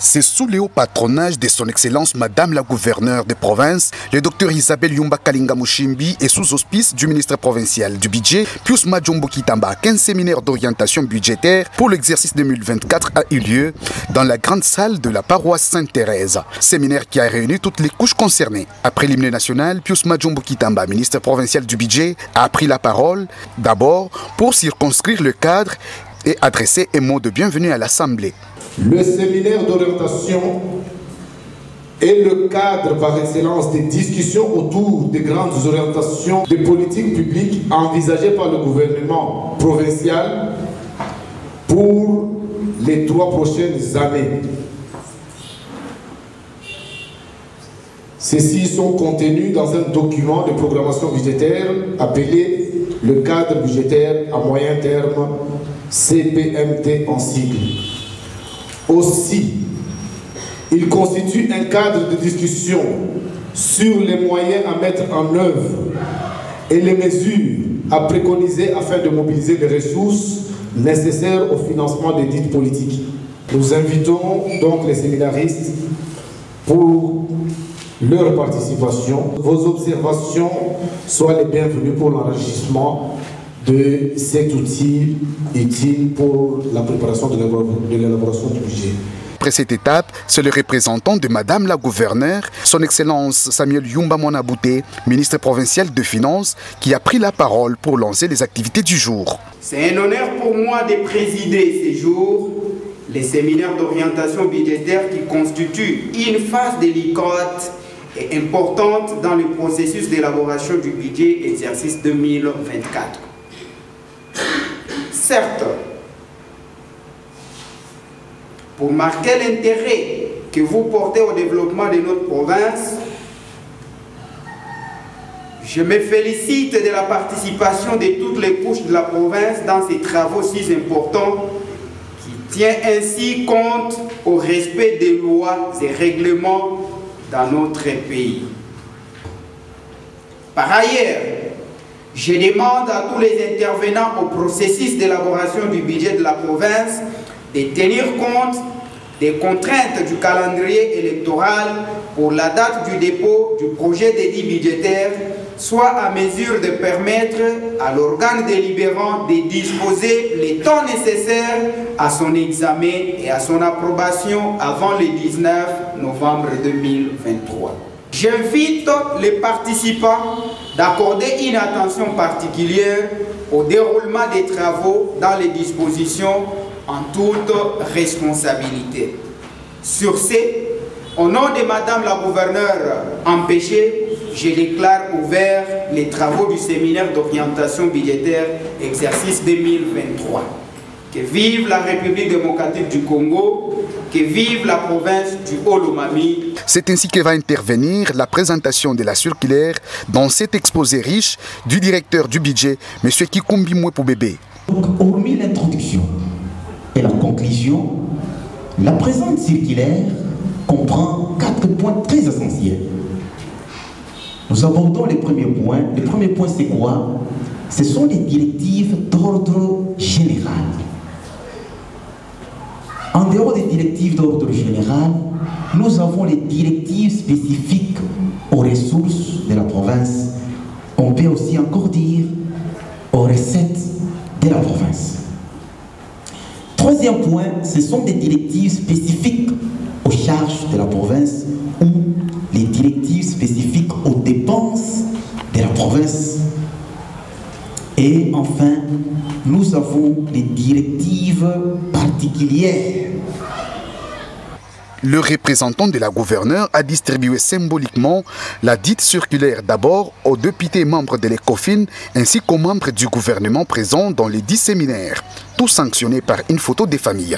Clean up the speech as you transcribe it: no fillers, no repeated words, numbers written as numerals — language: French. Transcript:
C'est sous le haut patronage de son Excellence Madame la Gouverneure de province, le Dr Isabelle Yumba Kalinga Mushimbi et sous auspice du ministre provincial du budget, Pius Majombo Kitamba, qu'un séminaire d'orientation budgétaire pour l'exercice 2024 a eu lieu dans la grande salle de la paroisse Sainte-Thérèse. Séminaire qui a réuni toutes les couches concernées. Après l'hymne national, Pius Majombo Kitamba, ministre provincial du budget, a pris la parole d'abord pour circonscrire le cadre et adresser un mot de bienvenue à l'Assemblée. Le séminaire d'orientation est le cadre par excellence des discussions autour des grandes orientations des politiques publiques envisagées par le gouvernement provincial pour les 3 prochaines années. Ceux-ci sont contenus dans un document de programmation budgétaire appelé le cadre budgétaire à moyen terme, CPMT en sigle. Aussi, il constitue un cadre de discussion sur les moyens à mettre en œuvre et les mesures à préconiser afin de mobiliser les ressources nécessaires au financement des dites politiques. Nous invitons donc les séminaristes pour leur participation. Vos observations soient les bienvenues pour l'enrichissement de cet outil utile pour la préparation de l'élaboration du budget. Après cette étape, c'est le représentant de Madame la Gouverneure, son Excellence Samuel Yumba Mwanabouté, ministre provincial de Finances, qui a pris la parole pour lancer les activités du jour. C'est un honneur pour moi de présider ces jours les séminaires d'orientation budgétaire qui constituent une phase délicate et importante dans le processus d'élaboration du budget exercice 2024. Certes, pour marquer l'intérêt que vous portez au développement de notre province, je me félicite de la participation de toutes les couches de la province dans ces travaux si importants qui tiennent ainsi compte au respect des lois et règlements dans notre pays. Par ailleurs, je demande à tous les intervenants au processus d'élaboration du budget de la province de tenir compte des contraintes du calendrier électoral pour la date du dépôt du projet d'édit budgétaire, soit à mesure de permettre à l'organe délibérant de disposer le temps nécessaire à son examen et à son approbation avant le 19 novembre 2023. J'invite les participants d'accorder une attention particulière au déroulement des travaux dans les dispositions en toute responsabilité. Sur ce, au nom de Madame la Gouverneure empêchée, je déclare ouvert les travaux du séminaire d'orientation budgétaire exercice 2023. Que vive la République démocratique du Congo, que vive la province du Haut-Lomami. C'est ainsi que va intervenir la présentation de la circulaire dans cet exposé riche du directeur du budget, M. Kikumbi Mwepoubébé. Hormis l'introduction et la conclusion, la présente circulaire comprend 4 points très essentiels. Nous abordons les premiers points. Le premier point, c'est quoi? Ce sont les directives d'ordre général. En dehors des directives d'ordre général, nous avons les directives spécifiques aux ressources de la province. On peut aussi encore dire aux recettes de la province. Troisième point, ce sont des directives spécifiques aux charges de la province ou les directives spécifiques aux dépenses de la province. Et enfin, nous avons les directives particulières. Le représentant de la gouverneure a distribué symboliquement la dite circulaire d'abord aux députés membres de l'ECOFIN ainsi qu'aux membres du gouvernement présents dans les 10 séminaires, tous sanctionnés par une photo des familles.